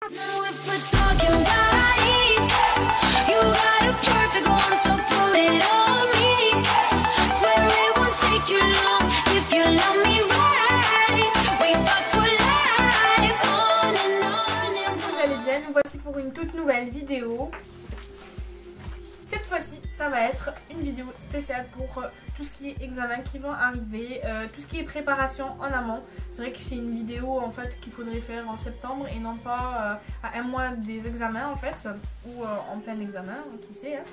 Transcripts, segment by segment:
Nous voici pour une toute nouvelle vidéo. Cette fois-ci, ça va être une vidéo spéciale pour tout ce qui est examen qui vont arriver, tout ce qui est préparation en amont. C'est vrai que c'est une vidéo en fait qu'il faudrait faire en septembre et non pas à un mois des examens en fait, ou en plein examen, qui sait. Hein.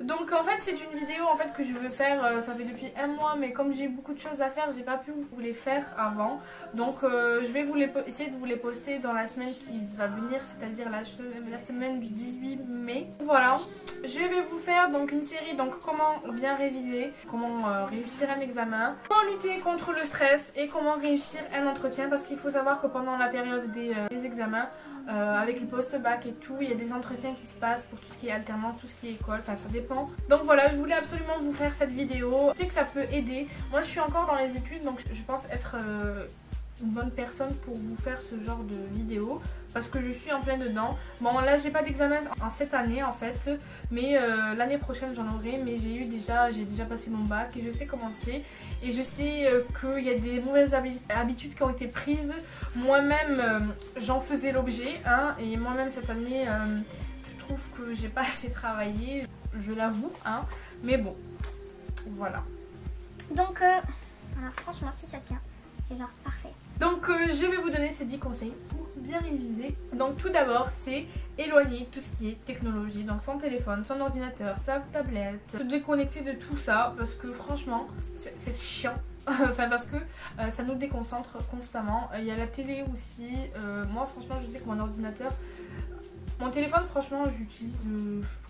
Donc en fait c'est une vidéo en fait que je veux faire, ça fait depuis un mois, mais comme j'ai beaucoup de choses à faire, j'ai pas pu vous les faire avant. Donc je vais essayer de vous les poster dans la semaine qui va venir, c'est-à-dire la semaine du 18 mai. Voilà, je vais vous faire donc une série, donc comment bien réviser, comment réussir un examen, comment lutter contre le stress et comment réussir un entretien, parce qu'il faut savoir que pendant la période des examens, avec le post-bac et tout, il y a des entretiens qui se passent pour tout ce qui est alternance, tout ce qui est école, enfin ça dépend. Donc voilà, je voulais absolument vous faire cette vidéo. Je sais que ça peut aider. Moi je suis encore dans les études, donc je pense être une bonne personne pour vous faire ce genre de vidéo, parce que je suis en plein dedans. Bon là j'ai pas d'examen en cette année en fait, mais l'année prochaine j'en aurai, mais j'ai déjà passé mon bac et je sais comment c'est, et je sais qu'il y a des mauvaises habitudes qui ont été prises. Moi-même j'en faisais l'objet, hein, et moi-même cette année je trouve que j'ai pas assez travaillé, je l'avoue, hein, mais bon voilà. Donc alors franchement si ça tient, c'est genre parfait. Donc je vais vous donner ces 10 conseils pour bien réviser. Donc tout d'abord c'est éloigner tout ce qui est technologie, donc son téléphone, son ordinateur, sa tablette, se déconnecter de tout ça, parce que franchement c'est chiant. Enfin parce que ça nous déconcentre constamment. Il y a la télé aussi, moi franchement je sais que mon ordinateur, mon téléphone franchement j'utilise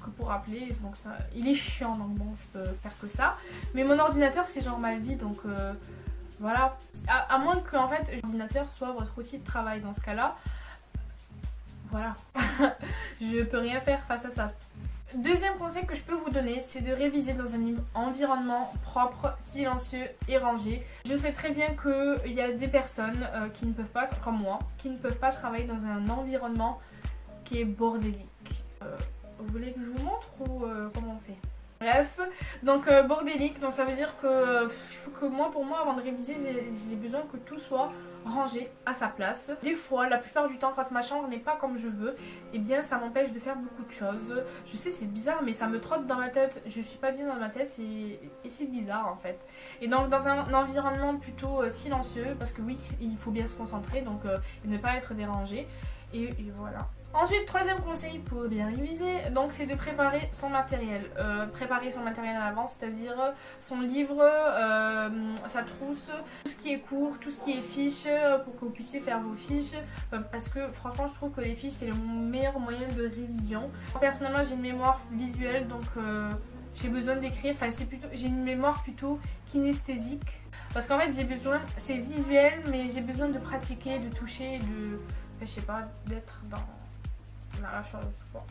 que pour appeler, donc ça, il est chiant, donc bon je peux faire que ça. Mais mon ordinateur c'est genre ma vie, donc voilà, à moins que en fait l'ordinateur soit votre outil de travail. Dans ce cas là, voilà, je peux rien faire face à ça. Deuxième conseil que je peux vous donner, c'est de réviser dans un environnement propre, silencieux et rangé. Je sais très bien qu'il y a des personnes qui ne peuvent pas, comme moi, qui ne peuvent pas travailler dans un environnement qui est bordélique. Vous voulez que je vous montre ou comment on fait? Bref, donc bordélique, donc ça veut dire que il faut que pour moi avant de réviser, j'ai besoin que tout soit rangé à sa place. Des fois, la plupart du temps, quand ma chambre n'est pas comme je veux, eh bien ça m'empêche de faire beaucoup de choses. Je sais, c'est bizarre, mais ça me trotte dans ma tête, je suis pas bien dans ma tête et c'est bizarre en fait. Et donc dans un environnement plutôt silencieux, parce que oui, il faut bien se concentrer, donc et ne pas être dérangé, et voilà. Ensuite, troisième conseil pour bien réviser, donc c'est de préparer son matériel. Préparer son matériel à l'avance, c'est-à-dire son livre, sa trousse, tout ce qui est cours, tout ce qui est fiches, pour que vous puissiez faire vos fiches. Parce que franchement, je trouve que les fiches, c'est le meilleur moyen de révision. Personnellement, j'ai une mémoire visuelle, donc j'ai besoin d'écrire. Enfin, j'ai une mémoire plutôt kinesthésique. Parce qu'en fait, c'est visuel, mais j'ai besoin de pratiquer, de toucher, je sais pas, d'être dans la chose quoi.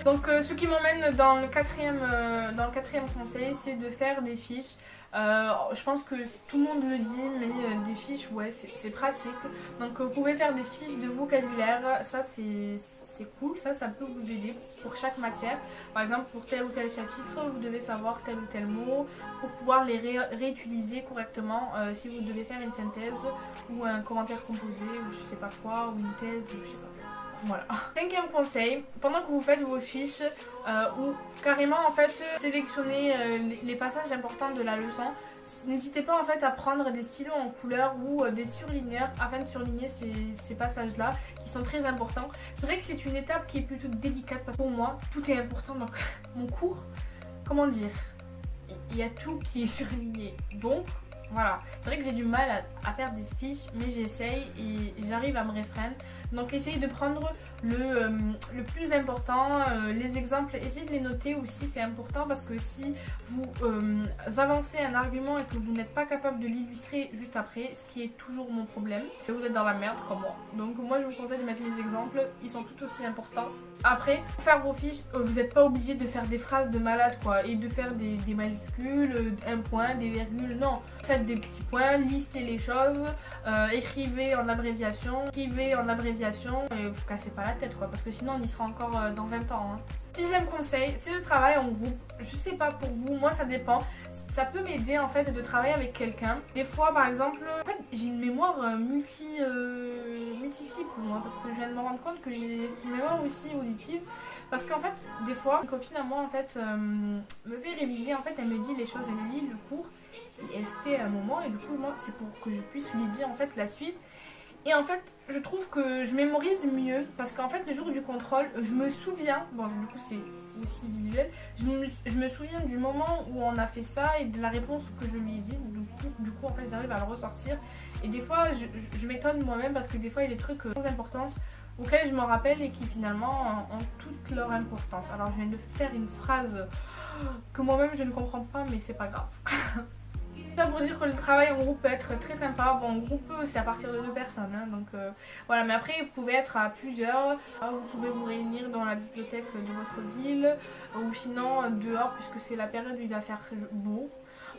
Donc ce qui m'emmène dans le quatrième conseil, c'est de faire des fiches. Je pense que tout le monde le dit, mais des fiches, ouais, c'est pratique. Donc vous pouvez faire des fiches de vocabulaire, ça c'est cool, ça peut vous aider pour chaque matière. Par exemple, pour tel ou tel chapitre, vous devez savoir tel ou tel mot pour pouvoir les réutiliser correctement si vous devez faire une synthèse ou un commentaire composé ou je sais pas quoi, ou une thèse, ou je sais pas. Voilà. Cinquième conseil, pendant que vous faites vos fiches ou carrément en fait sélectionnez les passages importants de la leçon, n'hésitez pas en fait à prendre des stylos en couleur ou des surligneurs afin de surligner ces passages là qui sont très importants. C'est vrai que c'est une étape qui est plutôt délicate parce que pour moi tout est important, donc mon cours, comment dire, il y a tout qui est surligné, donc voilà, c'est vrai que j'ai du mal à faire des fiches, mais j'essaye et j'arrive à me restreindre. Donc essayez de prendre le plus important, les exemples, essayez de les noter aussi, c'est important, parce que si vous avancez un argument et que vous n'êtes pas capable de l'illustrer juste après, ce qui est toujours mon problème, vous êtes dans la merde comme moi. Donc moi je vous conseille de mettre les exemples, ils sont tout aussi importants. Après, pour faire vos fiches, vous n'êtes pas obligé de faire des phrases de malade quoi, et de faire des majuscules, un point, des virgules, non. Faites faites des petits points, listez les choses, écrivez en abréviation, et vous cassez pas la tête quoi, parce que sinon on y sera encore dans 20 ans. Hein. 6e conseil, c'est le travail en groupe. Je sais pas pour vous, moi ça dépend. Ça peut m'aider en fait de travailler avec quelqu'un. Des fois par exemple, en fait, j'ai une mémoire multi-type moi, parce que je viens de me rendre compte que j'ai une mémoire aussi auditive. Parce qu'en fait, des fois, une copine à moi en fait me fait réviser, en fait elle me dit les choses, elle me lit le cours, et c'était un moment, et du coup moi c'est pour que je puisse lui dire en fait la suite. Et en fait, je trouve que je mémorise mieux parce qu'en fait, le jour du contrôle, je me souviens, bon du coup c'est aussi visuel, je me souviens du moment où on a fait ça et de la réponse que je lui ai dit. Du coup en fait, j'arrive à le ressortir. Et des fois, je m'étonne moi-même parce que des fois, il y a des trucs sans importance auxquels je me rappelle et qui finalement ont toute leur importance. Alors, je viens de faire une phrase que moi-même je ne comprends pas, mais c'est pas grave. Ça pour dire que le travail en groupe peut être très sympa. Bon, en groupe c'est à partir de 2 personnes, hein, donc voilà. Mais après vous pouvez être à plusieurs. Vous pouvez vous réunir dans la bibliothèque de votre ville ou sinon dehors puisque c'est la période où il va faire beau.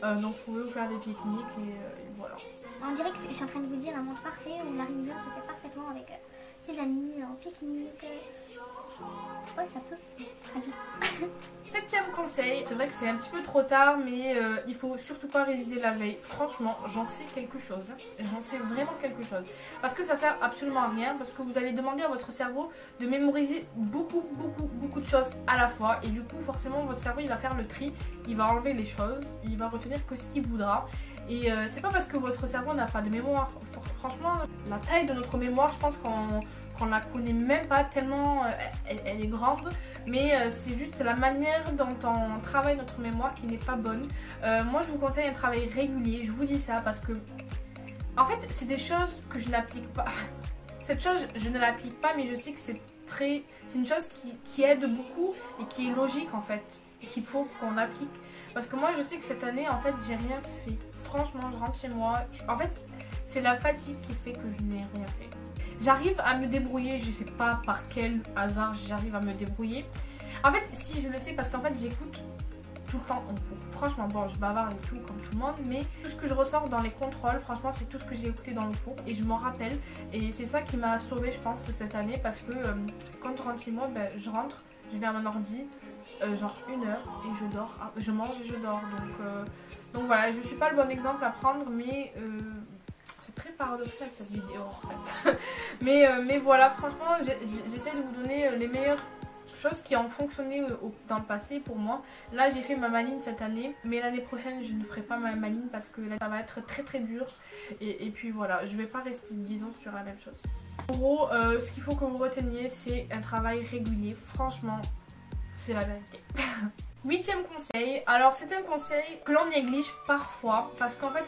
Donc vous pouvez vous faire des pique-niques et voilà. On dirait que je suis en train de vous dire un monde parfait où la révision se fait parfaitement avec ses amis en pique-nique. Ouais, ça peut. 7e conseil, c'est vrai que c'est un petit peu trop tard, mais il faut surtout pas réviser la veille. Franchement, j'en sais quelque chose. J'en sais vraiment quelque chose. Parce que ça sert absolument à rien, parce que vous allez demander à votre cerveau de mémoriser beaucoup de choses à la fois. Et du coup, forcément, votre cerveau, il va faire le tri, il va enlever les choses, il va retenir que ce qu'il voudra. Et c'est pas parce que votre cerveau n'a pas de mémoire. Franchement, la taille de notre mémoire, je pense qu'on la connaît même pas tellement elle est grande, mais c'est juste la manière dont on travaille notre mémoire qui n'est pas bonne. Moi je vous conseille un travail régulier, je vous dis ça parce que en fait c'est des choses que je n'applique pas. Cette chose je ne l'applique pas, mais je sais que c'est une chose qui aide beaucoup et qui est logique en fait, qu'il faut qu'on applique. Parce que moi je sais que cette année en fait j'ai rien fait. Franchement je rentre chez moi, en fait c'est la fatigue qui fait que je n'ai rien fait. J'arrive à me débrouiller, je sais pas par quel hasard j'arrive à me débrouiller. En fait, si je le sais, parce qu'en fait j'écoute tout le temps en cours. Franchement, bon, je bavarde et tout comme tout le monde, mais tout ce que je ressors dans les contrôles, franchement, c'est tout ce que j'ai écouté dans le cours et je m'en rappelle. Et c'est ça qui m'a sauvée, je pense, cette année, parce que quand je rentre chez moi, ben, je rentre, je vais à mon ordi, genre 1 heure et je dors, je mange et je dors. Donc voilà, je suis pas le bon exemple à prendre, mais c'est très paradoxal cette vidéo en fait. mais voilà, franchement j'essaie de vous donner les meilleures choses qui ont fonctionné dans le passé pour moi. Là j'ai fait ma maline cette année, mais l'année prochaine je ne ferai pas ma maline parce que là ça va être très dur. Et puis voilà, je vais pas rester 10 ans sur la même chose. En gros, ce qu'il faut que vous reteniez, c'est un travail régulier. Franchement, c'est la vérité. 8e conseil, alors c'est un conseil que l'on néglige parfois parce qu'en fait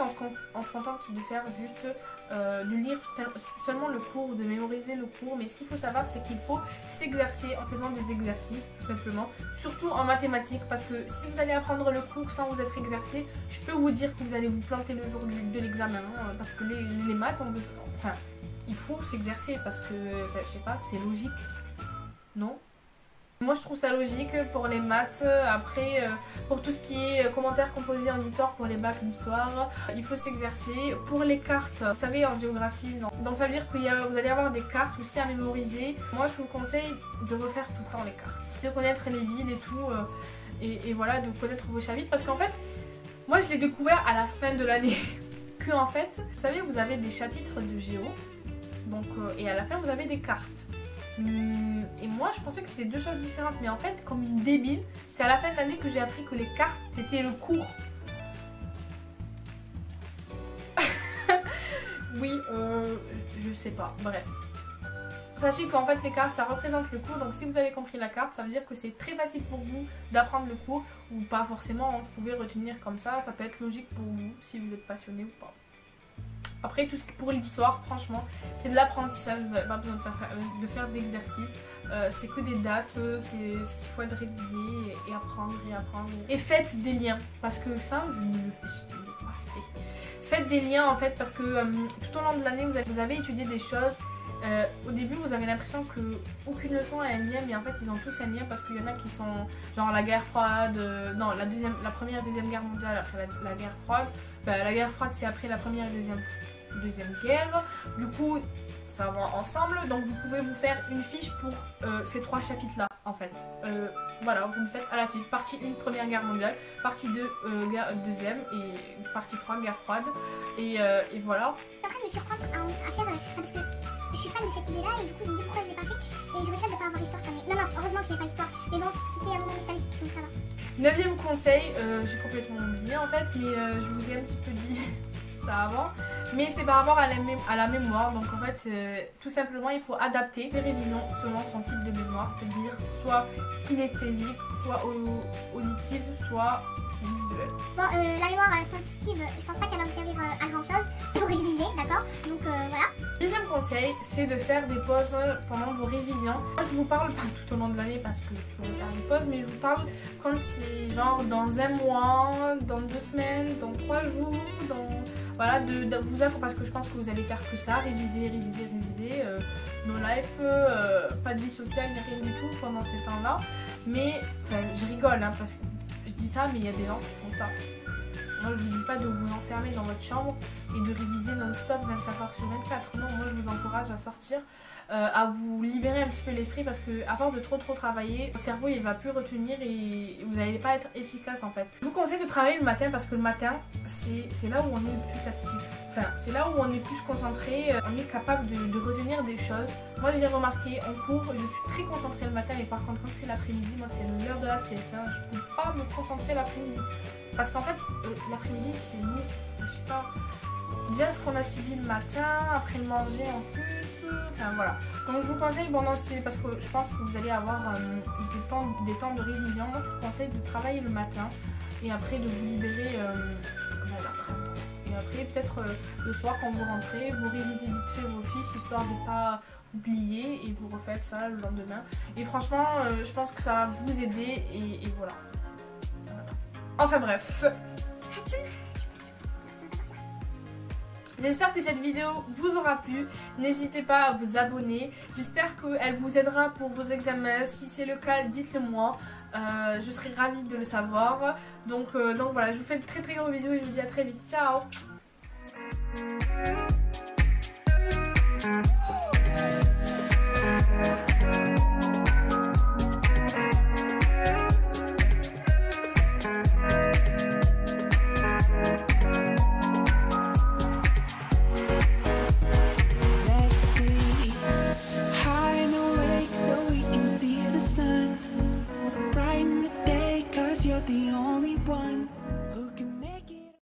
on se contente de faire juste de lire seulement le cours ou de mémoriser le cours, mais ce qu'il faut savoir c'est qu'il faut s'exercer en faisant des exercices tout simplement, surtout en mathématiques, parce que si vous allez apprendre le cours sans vous être exercé, je peux vous dire que vous allez vous planter le jour de l'examen, hein, parce que les maths, enfin il faut s'exercer parce que je sais pas, c'est logique, non? Moi je trouve ça logique pour les maths. Après pour tout ce qui est commentaires composés en histoire, pour les bacs d'histoire, il faut s'exercer. Pour les cartes, vous savez en géographie, non. Donc ça veut dire que vous allez avoir des cartes aussi à mémoriser. Moi je vous conseille de refaire tout le temps les cartes, de connaître les villes et tout, et voilà, de connaître vos chapitres, parce qu'en fait moi je l'ai découvert à la fin de l'année que en fait, vous savez, vous avez des chapitres de géo, donc et à la fin vous avez des cartes. Et moi je pensais que c'était 2 choses différentes, mais en fait comme une débile, c'est à la fin de l'année que j'ai appris que les cartes c'était le cours. Oui, je sais pas, bref. Sachez qu'en fait les cartes ça représente le cours, donc si vous avez compris la carte, ça veut dire que c'est très facile pour vous d'apprendre le cours, ou pas forcément, hein, vous pouvez retenir comme ça peut être logique pour vous si vous êtes passionné ou pas. Après, tout ce qui pour l'histoire, franchement, c'est de l'apprentissage, vous n'avez pas besoin de faire d'exercices, c'est que des dates, il faut être régulier et apprendre et apprendre. Et faites des liens, parce que ça, je ne l'ai pas fait. Faites des liens en fait, parce que tout au long de l'année, vous avez étudié des choses, Au début vous avez l'impression que aucune leçon a un lien, mais en fait ils ont tous un lien parce qu'il y en a qui sont genre la guerre froide, non la première et deuxième guerre mondiale après la guerre froide. La guerre froide c'est après la première et deuxième guerre. Du coup ça va ensemble, donc vous pouvez vous faire une fiche pour ces 3 chapitres là en fait. Voilà, vous le faites à la suite. Partie 1 première guerre mondiale, partie 2 deuxième et partie 3 guerre froide et voilà. Je suis en train de me surprendre à faire parce que je suis fan de cette idée là et du coup je me dis pourquoi je l'ai pas fait et je regrette de pas avoir l'histoire comme non heureusement que je n'ai pas l'histoire mais bon c'était un moment nostalgique donc ça va. 9e conseil, j'ai complètement oublié en fait mais je vous ai un petit peu dit ça avant, mais c'est par rapport à la mémoire. Donc en fait tout simplement il faut adapter les révisions selon son type de mémoire, c'est-à-dire soit kinesthésique, soit auditive, soit visuelle. Bon la mémoire sensitive, je pense pas qu'elle va vous servir à grand chose pour réviser, d'accord, donc voilà. 10e conseil, c'est de faire des pauses pendant vos révisions. Moi je vous parle pas tout au long de l'année parce que je peux faire des pauses, mais je vous parle quand c'est genre dans un mois, dans 2 semaines, dans 3 jours, dans... Voilà, de vous parce que je pense que vous allez faire que ça, réviser, no life, pas de vie sociale ni rien du tout pendant ces temps-là. Mais, enfin, je rigole hein, parce que je dis ça, mais il y a des gens qui font ça. Moi, je vous dis pas de vous enfermer dans votre chambre et de réviser non-stop 24h/24. Non, moi, je vous encourage à sortir, à vous libérer un petit peu l'esprit parce que à force de trop travailler, le cerveau il va plus retenir et vous n'allez pas être efficace en fait. Je vous conseille de travailler le matin parce que le matin c'est là où on est le plus actif. Enfin, c'est là où on est plus concentré, on est capable de retenir des choses. Moi je l'ai remarqué en cours, je suis très concentrée le matin et par contre quand c'est l'après-midi, moi c'est l'heure de la sieste, hein, je peux pas me concentrer l'après-midi. Parce qu'en fait l'après-midi c'est nous, je sais pas, déjà ce qu'on a subi le matin, après le manger en plus. Enfin voilà, donc je vous conseille pendant parce que je pense que vous allez avoir des temps de révision. Moi je vous conseille de travailler le matin et après de vous libérer l'après-midi. Et après peut-être le soir quand vous rentrez, vous révisez vite fait vos fiches histoire de ne pas oublier et vous refaites ça le lendemain. Et franchement je pense que ça va vous aider et voilà. Enfin bref. J'espère que cette vidéo vous aura plu. N'hésitez pas à vous abonner. J'espère qu'elle vous aidera pour vos examens. Si c'est le cas, dites-le moi. Je serai ravie de le savoir. Donc voilà, je vous fais de très gros bisous et je vous dis à très vite. Ciao!